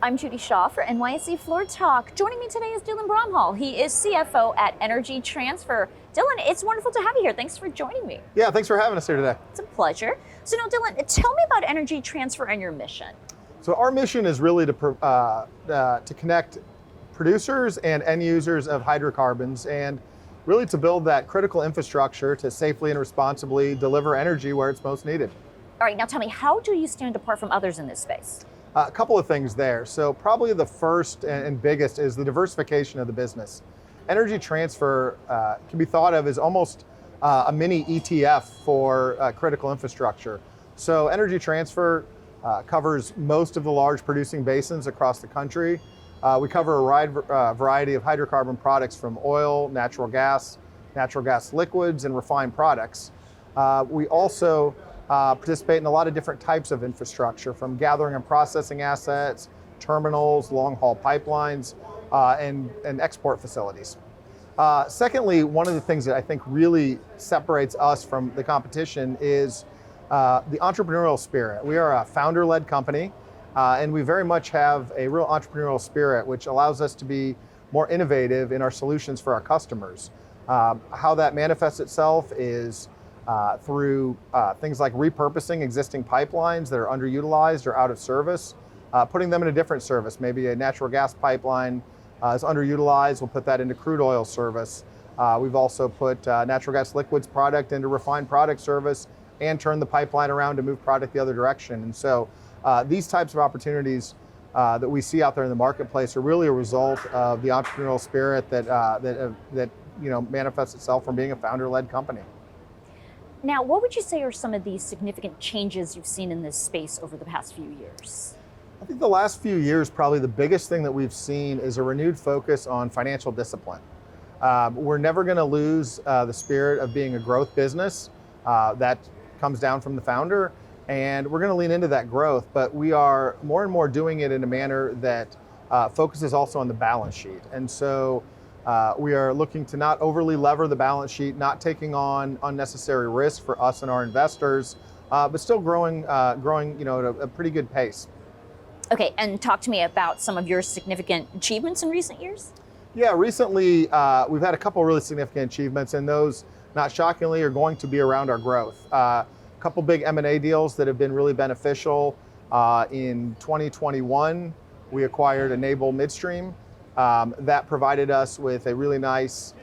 I'm Judy Shaw for NYSE Floor Talk. Joining me today is Dylan Bramhall. He is CFO at Energy Transfer. Dylan, it's wonderful to have you here. Thanks for joining me. Yeah, thanks for having us here today. It's a pleasure. So now, Dylan, tell me about Energy Transfer and your mission. So our mission is really to connect producers and end users of hydrocarbons and really to build that critical infrastructure to safely and responsibly deliver energy where it's most needed. All right, now tell me, how do you stand apart from others in this space? A couple of things there. So probably the first and biggest is the diversification of the business. Energy Transfer can be thought of as almost a mini ETF for critical infrastructure. So Energy Transfer covers most of the large producing basins across the country. We cover a wide variety of hydrocarbon products from oil, natural gas liquids, and refined products. We also participate in a lot of different types of infrastructure, from gathering and processing assets, terminals, long-haul pipelines, and export facilities. Secondly, one of the things that I think really separates us from the competition is the entrepreneurial spirit. We are a founder-led company, and we very much have a real entrepreneurial spirit, which allows us to be more innovative in our solutions for our customers. How that manifests itself is through things like repurposing existing pipelines that are underutilized or out of service, putting them in a different service. Maybe a natural gas pipeline is underutilized, we'll put that into crude oil service. We've also put natural gas liquids product into refined product service and turned the pipeline around to move product the other direction. And so these types of opportunities that we see out there in the marketplace are really a result of the entrepreneurial spirit that manifests itself from being a founder-led company. Now, what would you say are some of the significant changes you've seen in this space over the past few years? I think the last few years, probably the biggest thing that we've seen is a renewed focus on financial discipline. We're never going to lose the spirit of being a growth business. That comes down from the founder, and we're going to lean into that growth, but we are more and more doing it in a manner that focuses also on the balance sheet. And so we are looking to not overly lever the balance sheet, not taking on unnecessary risk for us and our investors, but still growing at a pretty good pace. Okay, and talk to me about some of your significant achievements in recent years. Yeah, recently we've had a couple really significant achievements, and those, not shockingly, are going to be around our growth. A couple big M&A deals that have been really beneficial. In 2021, we acquired Enable Midstream. That provided us with a really nice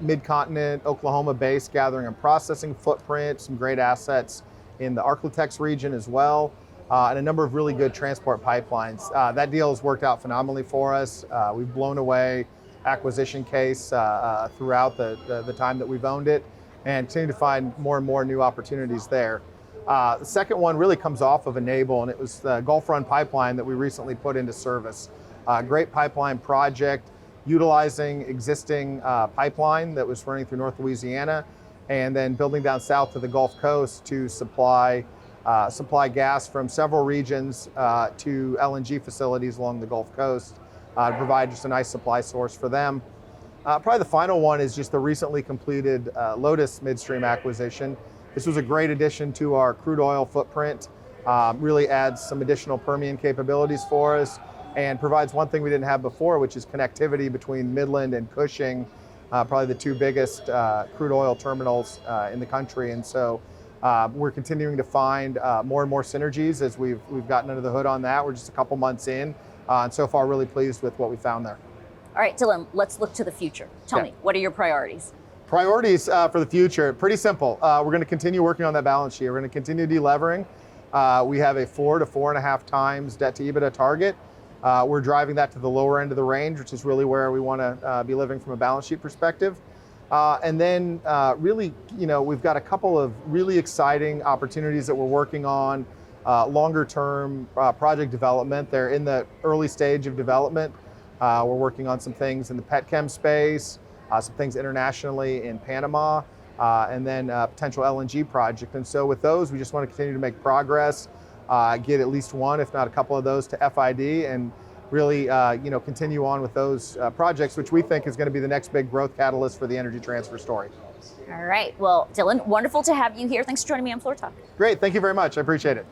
mid-continent, Oklahoma-based gathering and processing footprint, some great assets in the Arklatex region as well, and a number of really good transport pipelines. That deal has worked out phenomenally for us. We've blown away acquisition case throughout the time that we've owned it, and continue to find more and more new opportunities there. The second one really comes off of Enable, and it was the Gulf Run pipeline that we recently put into service. Great pipeline project, utilizing existing pipeline that was running through North Louisiana, and then building down south to the Gulf Coast to supply gas from several regions to LNG facilities along the Gulf Coast, to provide just a nice supply source for them. Probably the final one is just the recently completed Lotus Midstream acquisition. This was a great addition to our crude oil footprint, really adds some additional Permian capabilities for us, and provides one thing we didn't have before, which is connectivity between Midland and Cushing, probably the two biggest crude oil terminals in the country. And so we're continuing to find more and more synergies as we've gotten under the hood on that. We're just a couple months in, and so far really pleased with what we found there. All right, Dylan, let's look to the future. Tell me, what are your priorities? Priorities for the future, pretty simple. We're going to continue working on that balance sheet. We're going to continue delevering. We have a 4 to 4.5 times debt to EBITDA target. We're driving that to the lower end of the range, which is really where we want to be living from a balance sheet perspective. And then really, we've got a couple of really exciting opportunities that we're working on, longer term project development. They're in the early stage of development. We're working on some things in the petchem space, some things internationally in Panama, and then a potential LNG project. And so with those, we just want to continue to make progress, get at least one, if not a couple of those to FID, and really continue on with those projects, which we think is going to be the next big growth catalyst for the Energy Transfer story. All right. Well, Dylan, wonderful to have you here. Thanks for joining me on Floor Talk. Great. Thank you very much. I appreciate it.